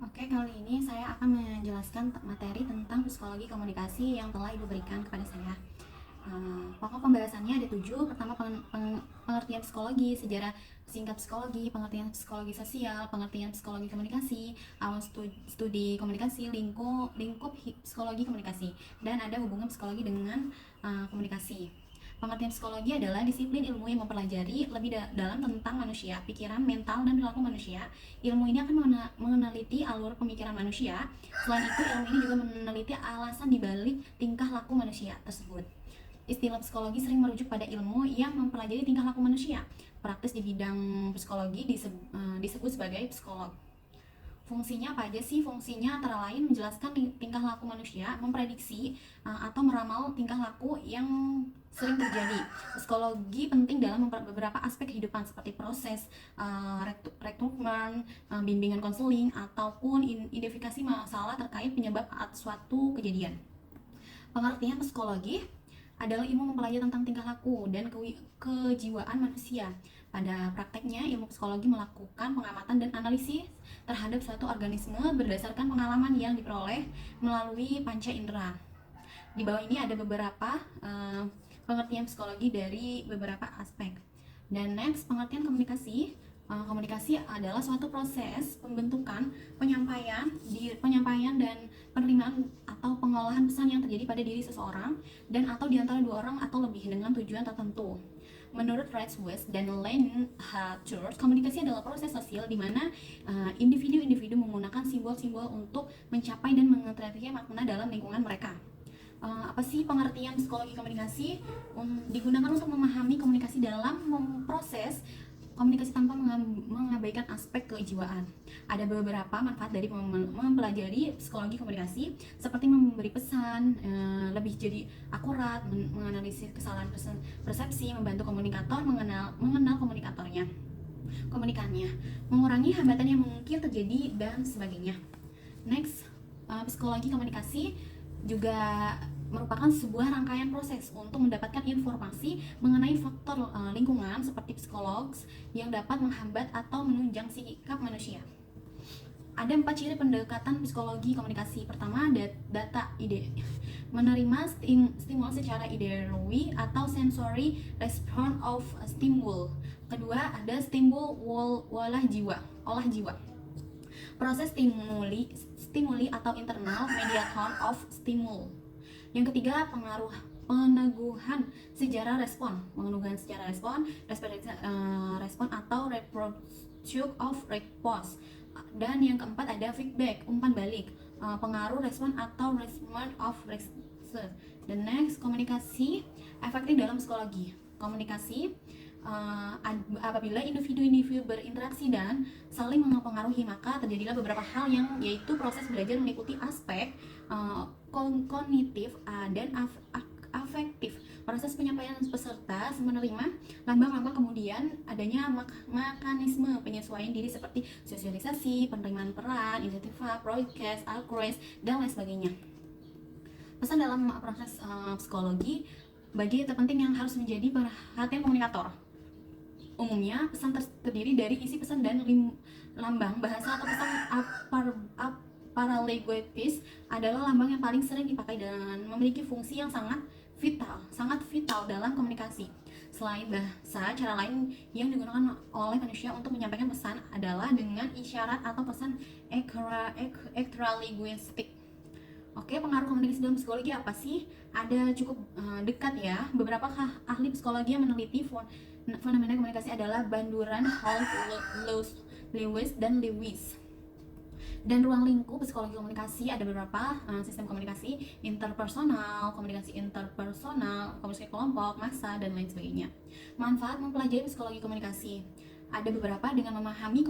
Oke, kali ini saya akan menjelaskan materi tentang psikologi komunikasi yang telah Ibu berikan kepada saya. Pokok pembahasannya ada 7. Pertama, pengertian psikologi, sejarah singkat psikologi, pengertian psikologi sosial, pengertian psikologi komunikasi, awal studi komunikasi, lingkup psikologi komunikasi, dan ada hubungan psikologi dengan komunikasi. Pengertian psikologi adalah disiplin ilmu yang mempelajari lebih dalam tentang manusia, pikiran, mental, dan perilaku manusia. Ilmu ini akan meneliti alur pemikiran manusia. Selain itu, ilmu ini juga meneliti alasan dibalik tingkah laku manusia tersebut. Istilah psikologi sering merujuk pada ilmu yang mempelajari tingkah laku manusia. Praktis di bidang psikologi disebut sebagai psikolog. Fungsinya apa aja sih? Fungsinya antara lain menjelaskan tingkah laku manusia, memprediksi atau meramal tingkah laku yang sering terjadi. Psikologi penting dalam beberapa aspek kehidupan seperti proses rekrutmen, bimbingan konseling, ataupun identifikasi masalah terkait penyebab suatu kejadian. Pengertian psikologi adalah ilmu mempelajari tentang tingkah laku dan kejiwaan manusia. Pada prakteknya, ilmu psikologi melakukan pengamatan dan analisis terhadap suatu organisme berdasarkan pengalaman yang diperoleh melalui panca indera. Di bawah ini ada beberapa pengertian psikologi dari beberapa aspek. Dan next, pengertian komunikasi. Komunikasi adalah suatu proses pembentukan, penyampaian dan penerimaan atau pengolahan pesan yang terjadi pada diri seseorang dan atau di antara dua orang atau lebih dengan tujuan tertentu. Menurut Fred West dan Lane Church, komunikasi adalah proses sosial di mana individu-individu menggunakan simbol-simbol untuk mencapai dan mengutarakan makna dalam lingkungan mereka. Apa sih pengertian psikologi komunikasi? Digunakan untuk memahami komunikasi dalam memproses komunikasi tanpa mengabaikan aspek kejiwaan. Ada beberapa manfaat dari mempelajari psikologi komunikasi, seperti memberi pesan lebih jadi akurat, menganalisis kesalahan persepsi, membantu komunikator mengenal komunikannya, mengurangi hambatan yang mungkin terjadi, dan sebagainya. Next, psikologi komunikasi juga merupakan sebuah rangkaian proses untuk mendapatkan informasi mengenai faktor lingkungan seperti psikolog yang dapat menghambat atau menunjang sikap manusia. Ada 4 ciri pendekatan psikologi komunikasi. Pertama, data ide, menerima stimulus secara ideawi atau sensory response of stimul. Kedua, ada stimul olah jiwa. Proses stimuli atau internal mediator of stimul. Yang ketiga, peneguhan sejarah respon, respon atau reproduction of response. Dan yang keempat ada feedback, umpan balik, pengaruh respon atau response of response. Dan next, komunikasi efektif dalam psikologi. Komunikasi apabila individu-individu berinteraksi dan saling mempengaruhi, maka terjadilah beberapa hal yang yaitu proses belajar meliputi aspek kognitif dan afektif. Proses penyampaian peserta menerima lambang-lambang, kemudian adanya mekanisme penyesuaian diri seperti sosialisasi, penerimaan peran, insentiva, broadcast, algoritma, dan lain sebagainya. Pesan dalam proses psikologi bagi terpenting yang harus menjadi perhatian komunikator. Umumnya, pesan terdiri dari isi pesan dan lambang bahasa atau pesan paralinguistis adalah lambang yang paling sering dipakai dan memiliki fungsi yang sangat vital dalam komunikasi. Selain bahasa, cara lain yang digunakan oleh manusia untuk menyampaikan pesan adalah dengan isyarat atau pesan ekstralinguistik. Oke, pengaruh komunikasi dalam psikologi apa sih? Ada cukup dekat ya. Beberapa ahli psikologi yang meneliti fenomena komunikasi adalah Bandura, Hall, Lewis, dan Lewis. Dan ruang lingkup psikologi komunikasi ada beberapa, sistem komunikasi interpersonal, komunikasi kelompok, massa, dan lain sebagainya. Manfaat mempelajari psikologi komunikasi ada beberapa. Dengan memahami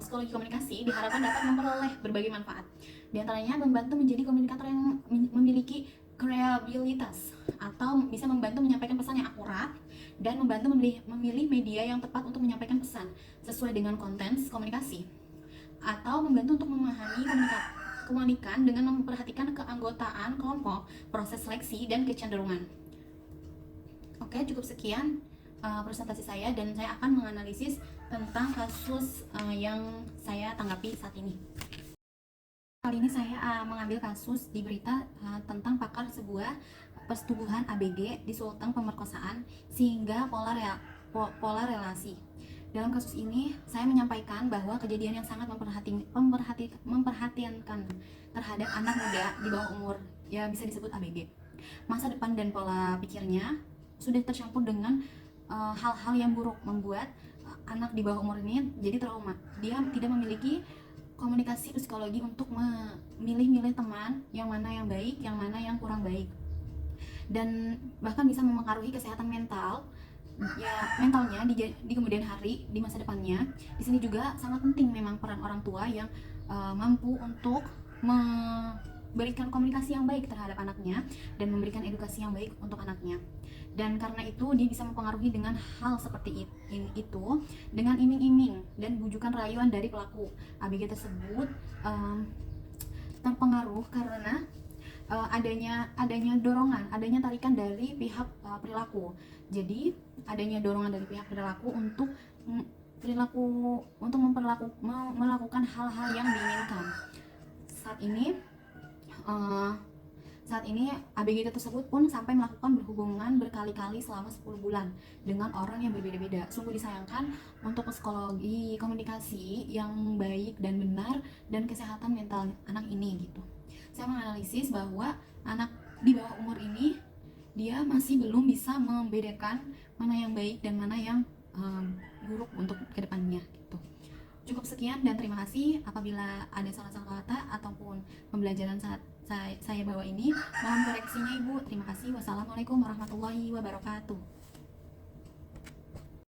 psikologi komunikasi diharapkan dapat memperoleh berbagai manfaat. Di antaranya membantu menjadi komunikator yang memiliki kreativitas atau bisa membantu menyampaikan pesan yang akurat dan membantu memilih media yang tepat untuk menyampaikan pesan sesuai dengan konten komunikasi, atau membantu untuk memahami komunikan dengan memperhatikan keanggotaan kelompok, proses seleksi, dan kecenderungan. Oke, cukup sekian presentasi saya, dan saya akan menganalisis tentang kasus yang saya tanggapi saat ini. kali ini saya mengambil kasus di berita tentang pakar sebuah persetubuhan ABG di Sulteng pemerkosaan sehingga pola relasi. Dalam kasus ini, saya menyampaikan bahwa kejadian yang sangat memperhatikan terhadap anak muda di bawah umur, ya bisa disebut ABG. Masa depan dan pola pikirnya sudah tercampur dengan hal-hal yang buruk, membuat anak di bawah umur ini jadi trauma. Dia tidak memiliki komunikasi psikologi untuk memilih-milih teman, yang mana yang baik, yang mana yang kurang baik, dan bahkan bisa mempengaruhi kesehatan mentalnya di kemudian hari, di masa depannya. Di sini juga sangat penting memang peran orang tua yang mampu untuk memberikan komunikasi yang baik terhadap anaknya dan memberikan edukasi yang baik untuk anaknya. Dan karena itu dia bisa mempengaruhi dengan hal seperti itu dengan iming-iming dan bujukan rayuan dari pelaku ABG tersebut. Terpengaruh karena adanya dorongan, adanya tarikan dari pihak perilaku. Jadi adanya dorongan dari pihak perilaku untuk melakukan hal-hal yang diinginkan. Saat ini ABG tersebut pun sampai melakukan berhubungan berkali-kali selama 10 bulan dengan orang yang berbeda-beda. Sungguh disayangkan untuk psikologi komunikasi yang baik dan benar dan kesehatan mental anak ini gitu. Saya menganalisis bahwa anak di bawah umur ini dia masih belum bisa membedakan mana yang baik dan mana yang buruk untuk kedepannya gitu. Cukup sekian dan terima kasih. Apabila ada salah-salah kata ataupun pembelajaran saat saya bawa ini, mohon koreksinya Ibu. Terima kasih. Wassalamualaikum warahmatullahi wabarakatuh.